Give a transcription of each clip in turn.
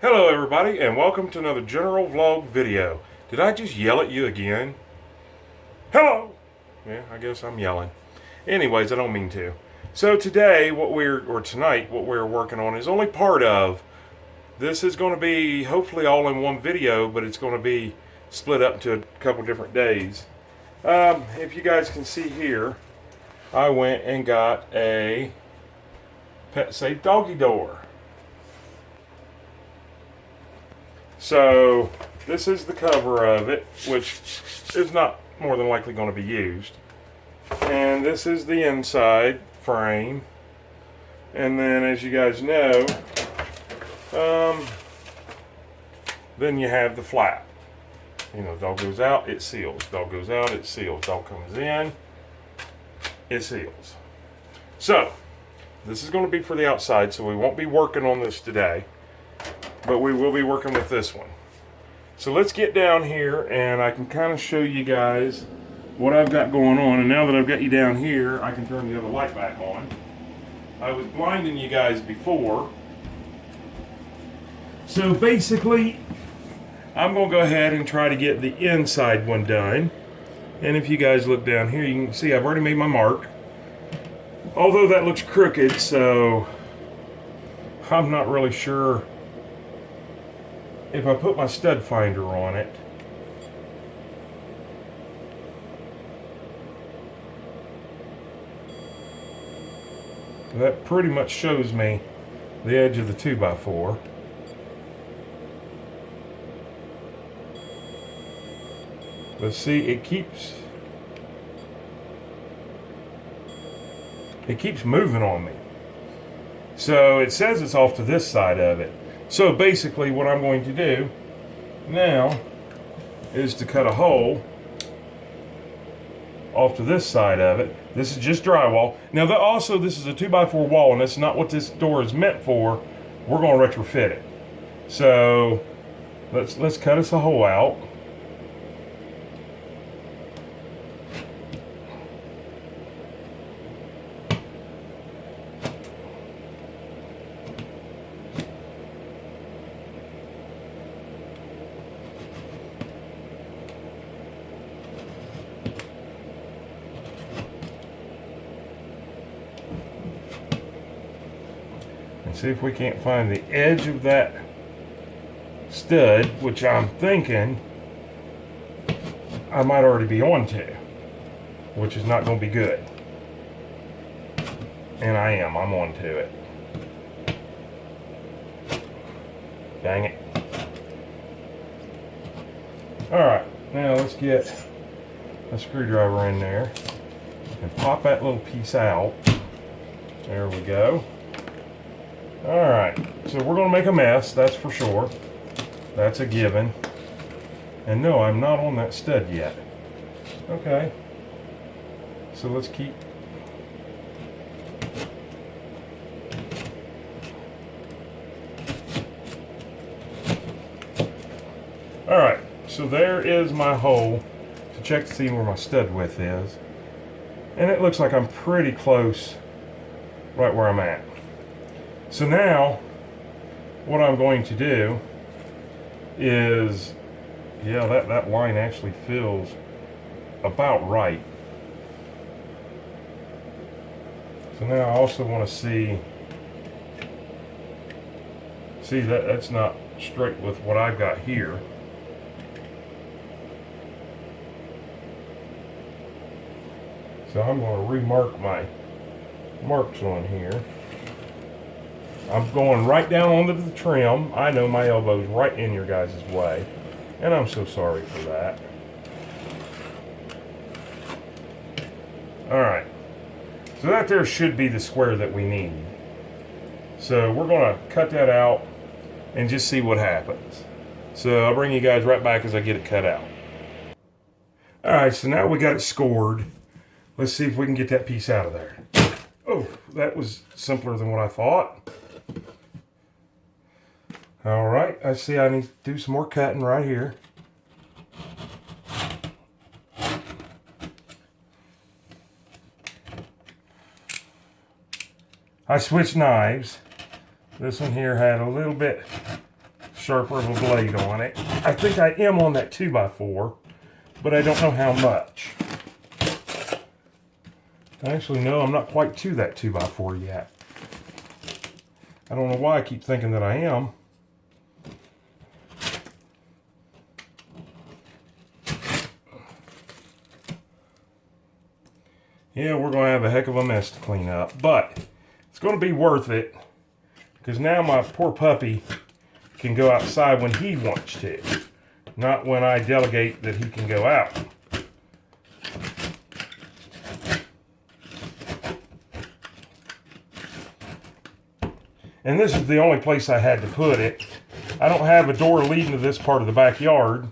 Hello everybody and welcome to another general vlog video. Did I just yell at you again? Hello! Yeah, I guess I'm yelling. Anyways, I don't mean to. So today, tonight, what we're working on is only part of. This is going to be hopefully all in one video, but it's going to be split up into a couple different days. If you guys can see here, I went and got a pet safe doggy door. So this is the cover of it, which is not more than likely going to be used. And this is the inside frame. And then, as you guys know, then you have the flap. You know, dog goes out, it seals. Dog goes out, it seals. Dog comes in, it seals. So this is going to be for the outside, so we won't be working on this today. But we will be working with this one. So let's get down here and I can kind of show you guys what I've got going on. And now that I've got you down here, I can turn the other light back on. I was blinding you guys before. So basically, I'm going to go ahead and try to get the inside one done. And if you guys look down here, you can see I've already made my mark. Although that looks crooked, so I'm not really sure if I put my stud finder on it. That pretty much shows me the edge of the 2x4. But see, it keeps moving on me. So it says it's off to this side of it. So basically what I'm going to do now is to cut a hole off to this side of it. This is just drywall. Now this is a 2x4 wall, and that's not what this door is meant for. We're going to retrofit it. So let's cut us a hole out. And see if we can't find the edge of that stud, which I'm thinking I might already be onto, which is not going to be good. And I'm onto it. Dang it. Alright, now let's get a screwdriver in there and pop that little piece out. There we go. Alright, so we're going to make a mess, that's for sure. That's a given. And no, I'm not on that stud yet. Okay. So let's keep... Alright, so there is my hole to check to see where my stud width is. And it looks like I'm pretty close right where I'm at. So now, what I'm going to do is, yeah, that line actually feels about right. So now I also want to see that's not straight with what I've got here. So I'm going to remark my marks on here. I'm going right down onto the trim. I know my elbow's right in your guys' way, and I'm so sorry for that. Alright, so that there should be the square that we need. So we're going to cut that out and just see what happens. So I'll bring you guys right back as I get it cut out. Alright, so now we got it scored. Let's see if we can get that piece out of there. Oh, that was simpler than what I thought. Alright, I see I need to do some more cutting right here. I switched knives. This one here had a little bit sharper of a blade on it. I think I am on that 2x4, but I don't know how much. Actually, no, I'm not quite to that 2x4 yet. I don't know why I keep thinking that I am. Yeah, we're going to have a heck of a mess to clean up, but it's going to be worth it because now my poor puppy can go outside when he wants to, not when I delegate that he can go out. And this is the only place I had to put it. I don't have a door leading to this part of the backyard.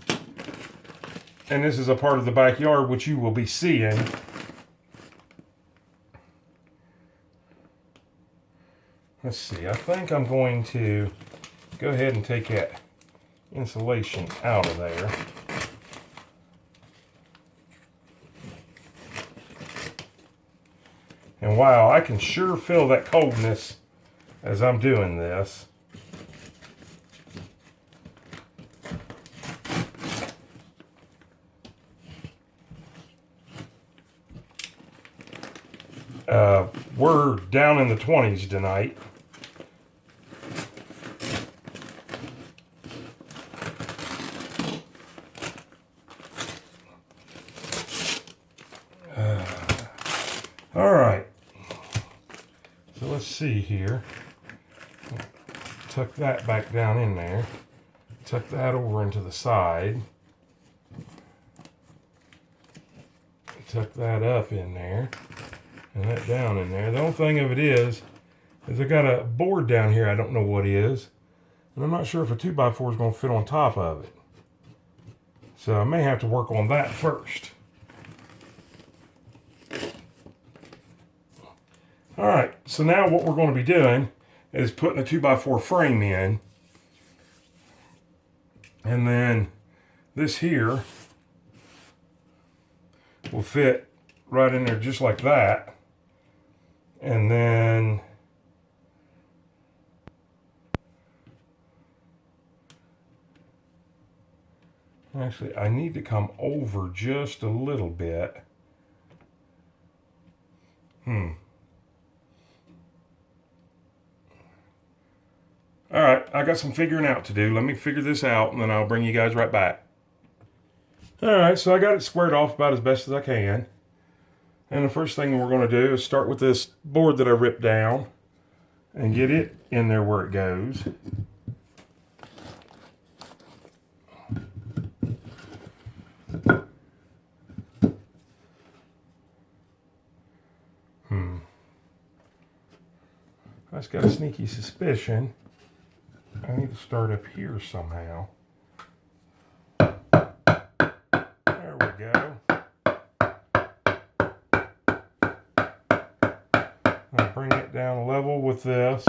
And this is a part of the backyard which you will be seeing. Let's see, I think I'm going to go ahead and take that insulation out of there. And wow, I can sure feel that coldness as I'm doing this. We're down in the 20s tonight. All right. So let's see here. Tuck that back down in there. Tuck that over into the side. Tuck that up in there. And that down in there. The only thing of it is I got a board down here I don't know what is. And I'm not sure if a 2x4 is going to fit on top of it. So I may have to work on that first. Alright, so now what we're going to be doing is putting a 2x4 frame in. And then this here will fit right in there just like that. And then actually I need to come over just a little bit. Alright, I got some figuring out to do. Let me figure this out and then I'll bring you guys right back. Alright, so I got it squared off about as best as I can. And the first thing we're going to do is start with this board that I ripped down and get it in there where it goes. I just got a sneaky suspicion I need to start up here somehow. There we go. I'll bring it down level with this.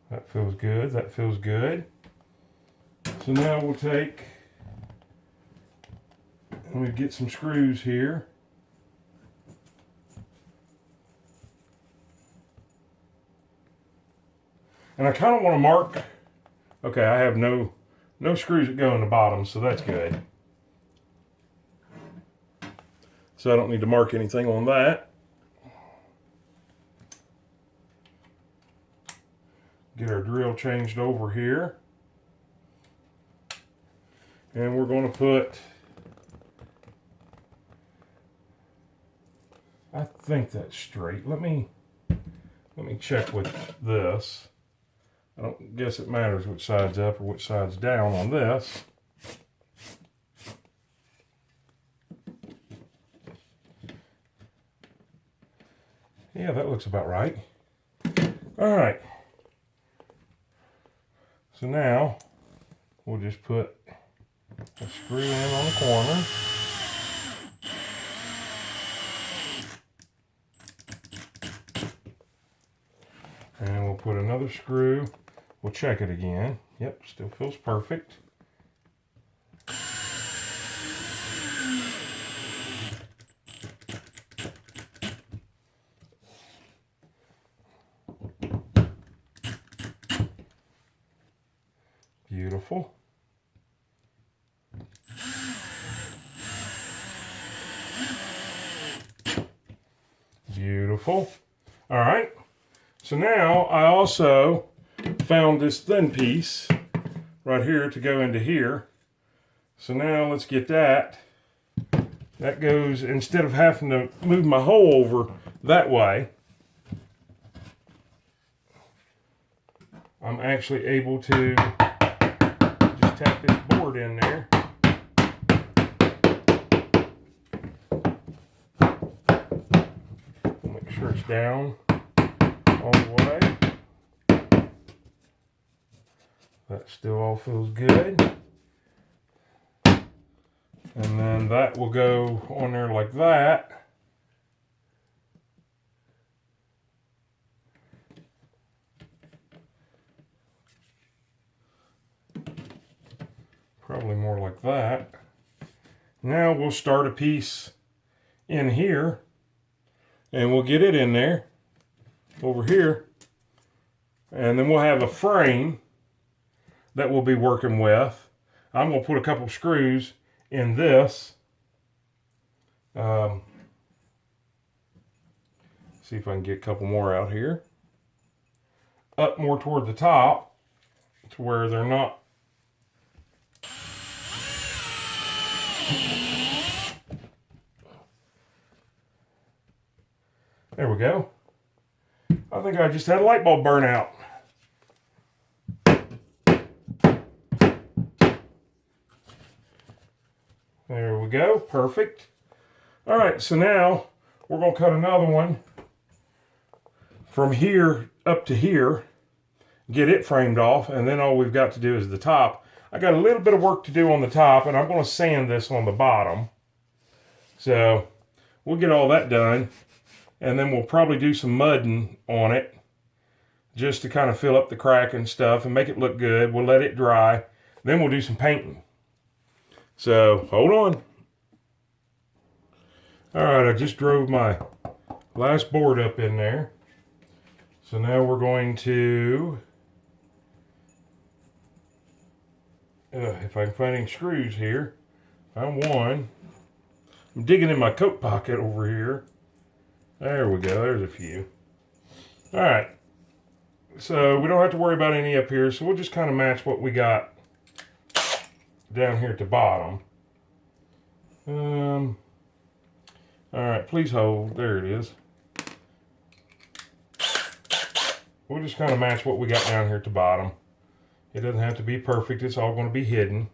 That feels good, that feels good. So now we'll take, and we get some screws here. And I kind of want to mark, okay, I have no screws that go in the bottom, so that's good. So I don't need to mark anything on that. Get our drill changed over here. And we're going to put, I think that's straight. Let me check with this. I don't guess it matters which side's up or which side's down on this. Yeah, that looks about right. All right. So now we'll just put a screw in on the corner. And we'll put another screw. We'll check it again. Yep, still feels perfect. Beautiful. Beautiful. All right. So now I also found this thin piece right here to go into here. So now let's get that. That goes, instead of having to move my hole over that way, I'm actually able to just tap this board in there. Make sure it's down all the way. That still all feels good. And then that will go on there like that. Probably more like that. Now we'll start a piece in here and we'll get it in there over here. And then we'll have a frame that we'll be working with. I'm going to put a couple screws in this. See if I can get a couple more out here. Up more toward the top to where they're not. There we go. I think I just had a light bulb burn out. There we go. Perfect. All right, so now we're going to cut another one from here up to here, get it framed off, and then all we've got to do is the top. I got a little bit of work to do on the top, and I'm going to sand this on the bottom. So we'll get all that done, and then we'll probably do some mudding on it just to kind of fill up the crack and stuff and make it look good. We'll let it dry. Then we'll do some painting. So hold on. All right, I just drove my last board up in there. So now we're going to, if I can find any screws here, found one. I'm digging in my coat pocket over here. There we go, there's a few. All right, so we don't have to worry about any up here, so we'll just kind of match what we got down here at the bottom. All right, please hold, there it is. We'll just kind of match what we got down here at the bottom. It doesn't have to be perfect, it's all going to be hidden.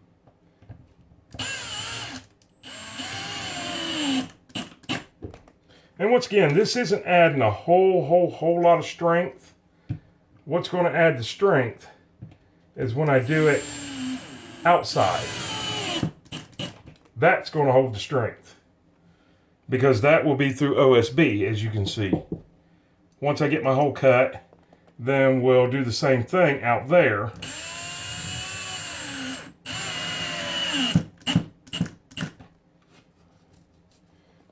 And once again, this isn't adding a whole lot of strength. What's going to add the strength is when I do it outside. That's going to hold the strength. Because that will be through OSB, as you can see. Once I get my hole cut, then we'll do the same thing out there.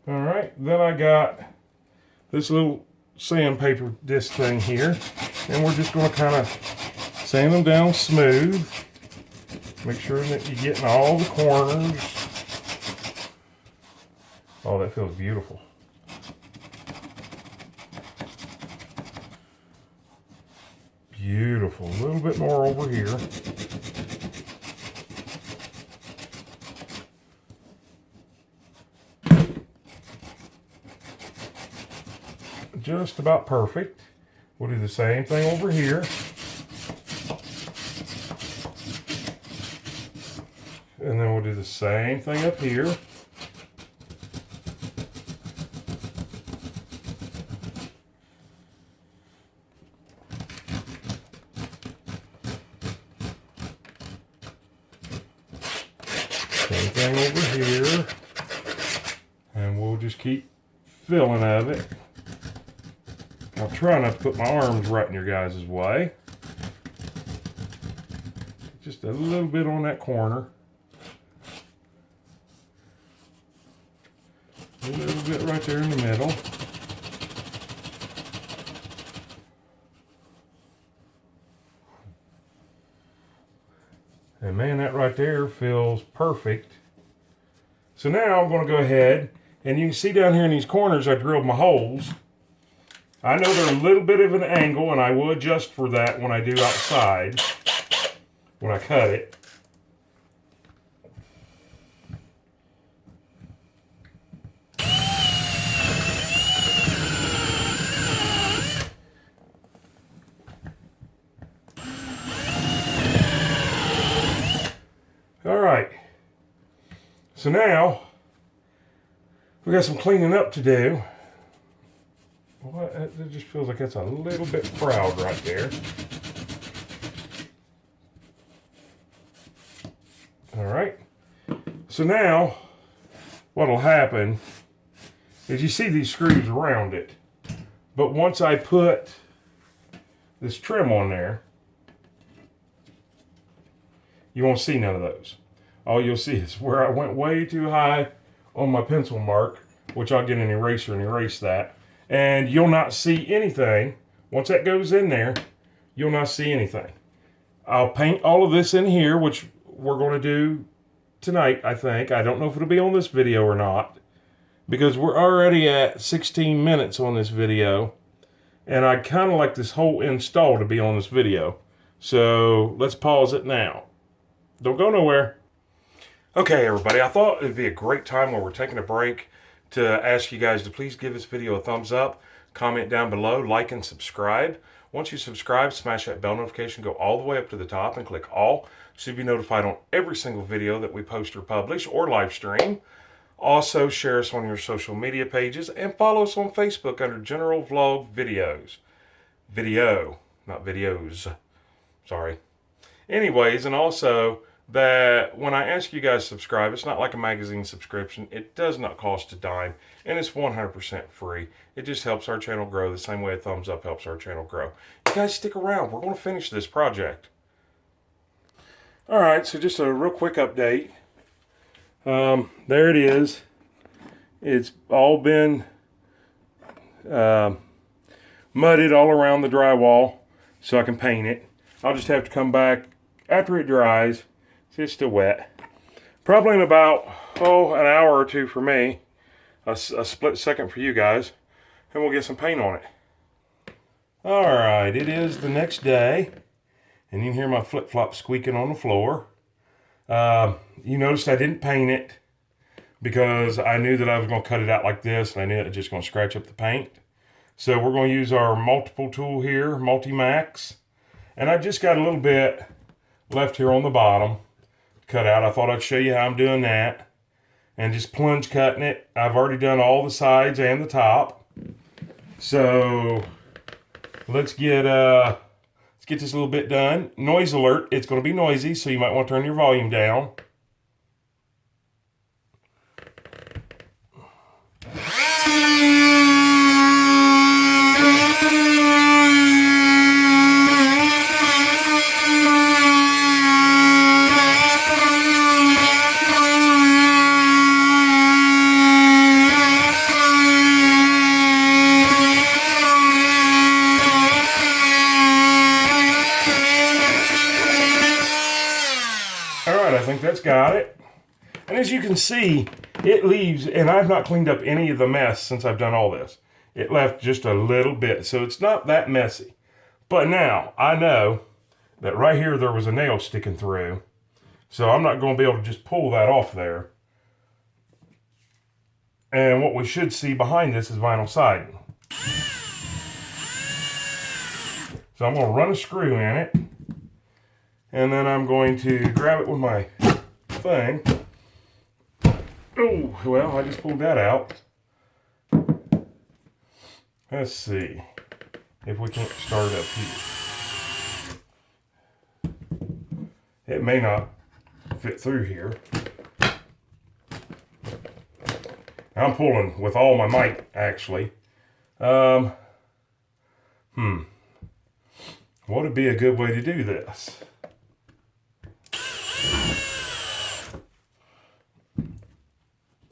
All right, then I got this little sandpaper disc thing here, and we're just going to kind of sand them down smooth. Make sure that you're getting all the corners. Oh, that feels beautiful. Beautiful. A little bit more over here. Just about perfect. We'll do the same thing over here. And then we'll do the same thing up here. Same thing over here. And we'll just keep filling of it. I'll try not to put my arms right in your guys' way. Just a little bit on that corner. A little bit right there in the middle. And man, that right there feels perfect. So now I'm going to go ahead, and you can see down here in these corners I drilled my holes. I know they're a little bit of an angle, and I will adjust for that when I do outside, when I cut it. All right. So now we got some cleaning up to do. Well, it just feels like that's a little bit proud right there. All right. So now what'll happen is you see these screws around it. But once I put this trim on there, you won't see none of those. All you'll see is where I went way too high on my pencil mark, which I'll get an eraser and erase that. And you'll not see anything. Once that goes in there, you'll not see anything. I'll paint all of this in here, which we're going to do tonight, I think. I don't know if it'll be on this video or not, because we're already at 16 minutes on this video. And I'd kind of like this whole install to be on this video. So let's pause it now. Don't go nowhere. Okay, everybody, I thought it'd be a great time while we're taking a break to ask you guys to please give this video a thumbs up, comment down below, like and subscribe. Once you subscribe, smash that bell notification, go all the way up to the top and click all, so you'll be notified on every single video that we post or publish or live stream. Also, share us on your social media pages and follow us on Facebook under General Vlog Videos. Video, not videos. Sorry. Anyways, and also that when I ask you guys to subscribe, it's not like a magazine subscription. It does not cost a dime, and it's 100% free. It just helps our channel grow the same way a thumbs up helps our channel grow. You guys stick around. We're going to finish this project. All right, so just a real quick update. There it is. It's all been mudded all around the drywall so I can paint it. I'll just have to come back after it dries. See, it's still wet. Probably in about, an hour or two for me. A split second for you guys. And we'll get some paint on it. Alright, it is the next day. And you can hear my flip-flop squeaking on the floor. You noticed I didn't paint it because I knew that I was going to cut it out like this. And I knew it was just going to scratch up the paint. So we're going to use our multiple tool here, Multi-Max. And I just got a little bit left here on the bottom. Cut out. I thought I'd show you how I'm doing that, and just plunge cutting it. I've already done all the sides and the top, so let's get this little bit done. Noise alert, it's going to be noisy, so you might want to turn your volume down. I think that's got it. And as you can see, it leaves, and I've not cleaned up any of the mess since I've done all this. It left just a little bit, so it's not that messy. But now, I know that right here there was a nail sticking through, so I'm not going to be able to just pull that off there. And what we should see behind this is vinyl siding. So I'm going to run a screw in it. And then I'm going to grab it with my thing. Oh, well, I just pulled that out. Let's see if we can't start it up here. It may not fit through here. I'm pulling with all my might, actually. What would be a good way to do this?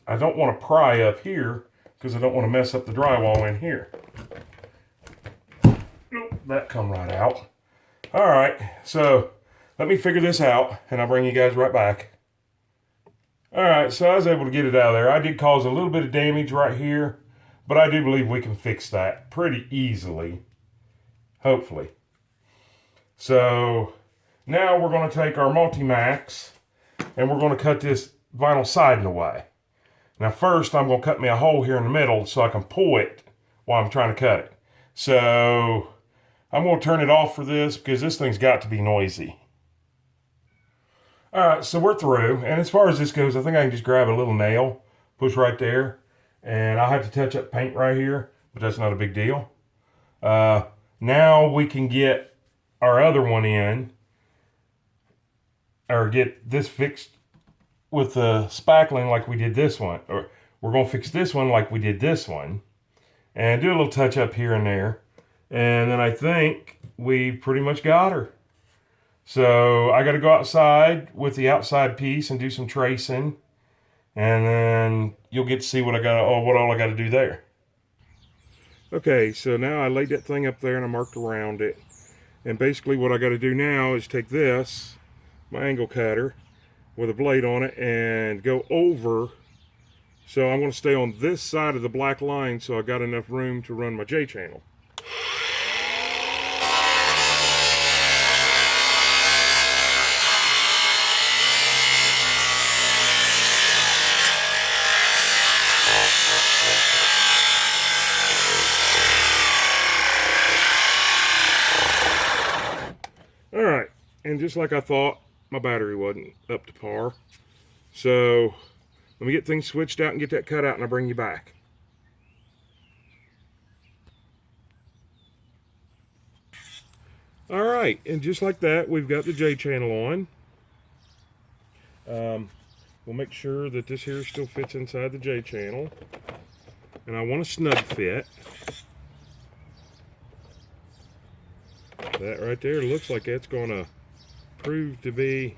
I don't want to pry up here because I don't want to mess up the drywall in here. Nope, that come right out. All right, so let me figure this out, and I'll bring you guys right back. All right, so I was able to get it out of there. I did cause a little bit of damage right here, but I do believe we can fix that pretty easily, hopefully. So now we're going to take our Multi-Max, and we're going to cut this vinyl siding away. Now first, I'm going to cut me a hole here in the middle so I can pull it while I'm trying to cut it. So I'm going to turn it off for this because this thing's got to be noisy. All right, so we're through. And as far as this goes, I think I can just grab a little nail, push right there. And I'll have to touch up paint right here, but that's not a big deal. Now we can get our other one in, or get this fixed with the spackling like we did this one. Or we're going to fix this one like we did this one. And do a little touch up here and there. And then I think we pretty much got her. So I got to go outside with the outside piece and do some tracing, and then you'll get to see what all I got to do there. Okay, so now I laid that thing up there and I marked around it. And basically what I got to do now is take this, my angle cutter, with a blade on it, and go over. So I'm going to stay on this side of the black line so I got enough room to run my J channel. Alright, and just like I thought, my battery wasn't up to par. So, let me get things switched out and get that cut out, and I'll bring you back. Alright, and just like that, we've got the J channel on. We'll make sure that this here still fits inside the J channel. And I want a snug fit. That right there looks like it's going to prove to be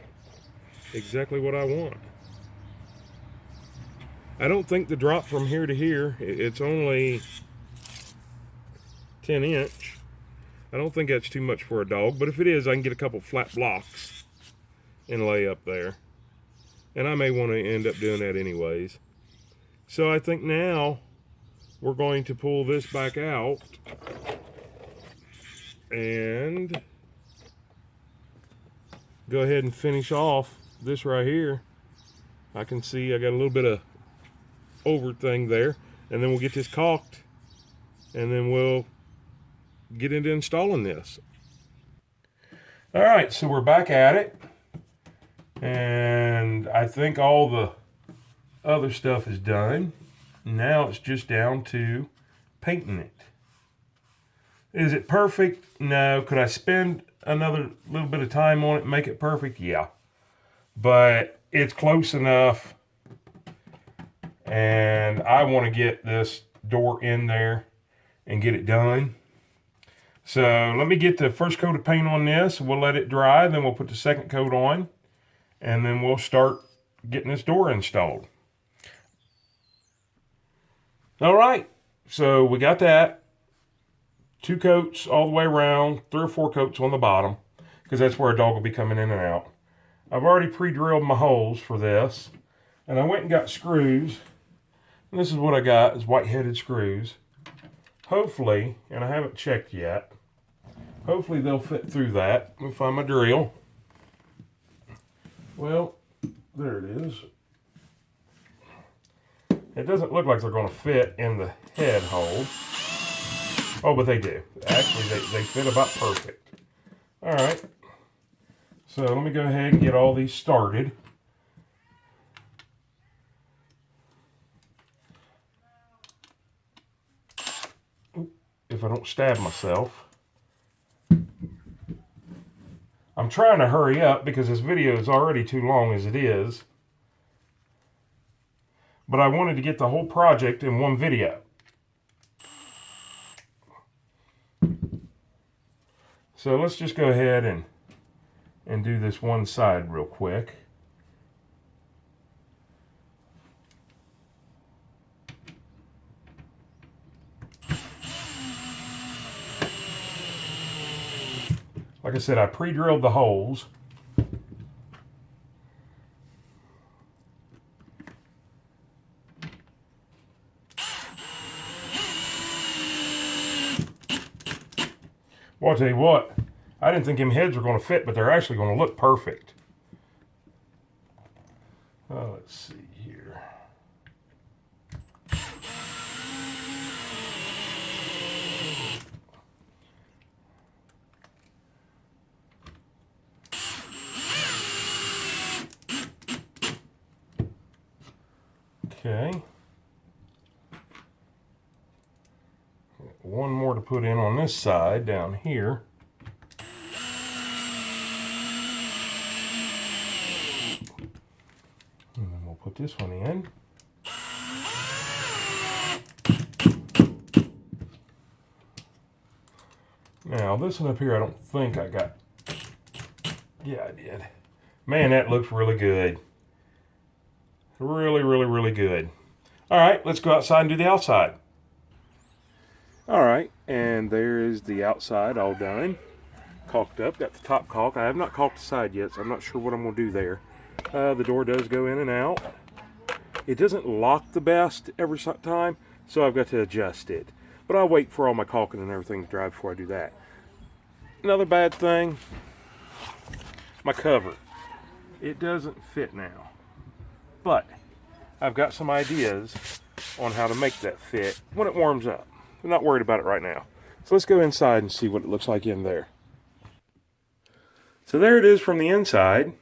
exactly what I want. I don't think the drop from here to here, it's only 10 inch. I don't think that's too much for a dog, but if it is, I can get a couple flat blocks and lay up there. And I may want to end up doing that anyways. So I think now we're going to pull this back out and go ahead and finish off this right here. I can see I got a little bit of over thing there, and then we'll get this caulked, and then we'll get into installing this. All right, so we're back at it, and I think all the other stuff is done. Now it's just down to painting it. Is it perfect? No. Could I spend another little bit of time on it and make it perfect? Yeah. But it's close enough. And I want to get this door in there and get it done. So let me get the first coat of paint on this. We'll let it dry. Then we'll put the second coat on. And then we'll start getting this door installed. All right. So we got that. 2 coats all the way around, 3 or 4 coats on the bottom, because that's where a dog will be coming in and out. I've already pre-drilled my holes for this, and I went and got screws, and this is what I got, is white-headed screws. Hopefully, and I haven't checked yet, hopefully they'll fit through that. Let me find my drill. Well, there it is. It doesn't look like they're going to fit in the head hole. Oh, but they do. Actually, they fit about perfect. All right. So let me go ahead and get all these started. If I don't stab myself. I'm trying to hurry up because this video is already too long as it is. But I wanted to get the whole project in one video. So let's just go ahead and do this one side real quick. Like I said, I pre-drilled the holes. Well, I'll tell you what, I didn't think them heads were going to fit, but they're actually going to look perfect. Let's see here. Okay. One more to put in on this side down here. And then we'll put this one in. Now this one up here, I don't think I got. Yeah, I did. Man, that looks really good. Really, really, really good. All right, let's go outside and do the outside. All right, and there is the outside all done. Caulked up, got the top caulk. I have not caulked the side yet, so I'm not sure what I'm gonna do there. The door does go in and out. It doesn't lock the best every time, so I've got to adjust it. But I'll wait for all my caulking and everything to dry before I do that. Another bad thing, my cover. It doesn't fit now. But I've got some ideas on how to make that fit when it warms up. I'm not worried about it right now. So let's go inside and see what it looks like in there. So there it is from the inside.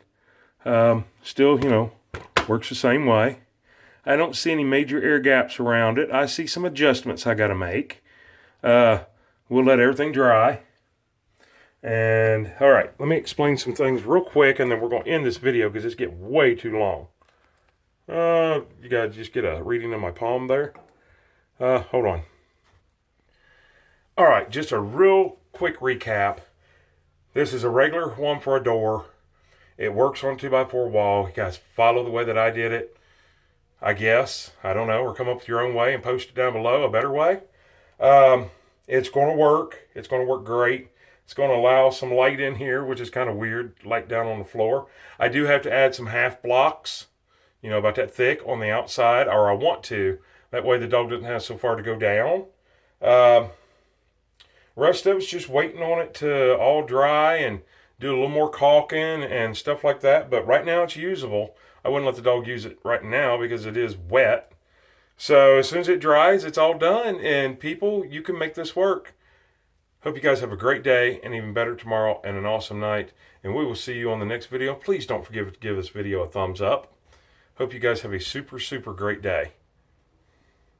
Still, works the same way. I don't see any major air gaps around it. I see some adjustments I got to make. We'll let everything dry. And all right, let me explain some things real quick, and then we're going to end this video because it's getting way too long. You guys just get a reading of my palm there. Hold on. All right, just a real quick recap. This is a regular one for a door. It works on a 2x4 wall. You guys follow the way that I did it, I guess. I don't know, or come up with your own way and post it down below, a better way. It's going to work. It's going to work great. It's going to allow some light in here, which is kind of weird, light down on the floor. I do have to add some half blocks, about that thick on the outside, or I want to. That way the dog doesn't have so far to go down. Rest of it's just waiting on it to all dry and do a little more caulking and stuff like that. But right now it's usable. I wouldn't let the dog use it right now because it is wet. So as soon as it dries, it's all done. And people, you can make this work. Hope you guys have a great day and even better tomorrow and an awesome night. And we will see you on the next video. Please don't forget to give this video a thumbs up. Hope you guys have a super, super great day.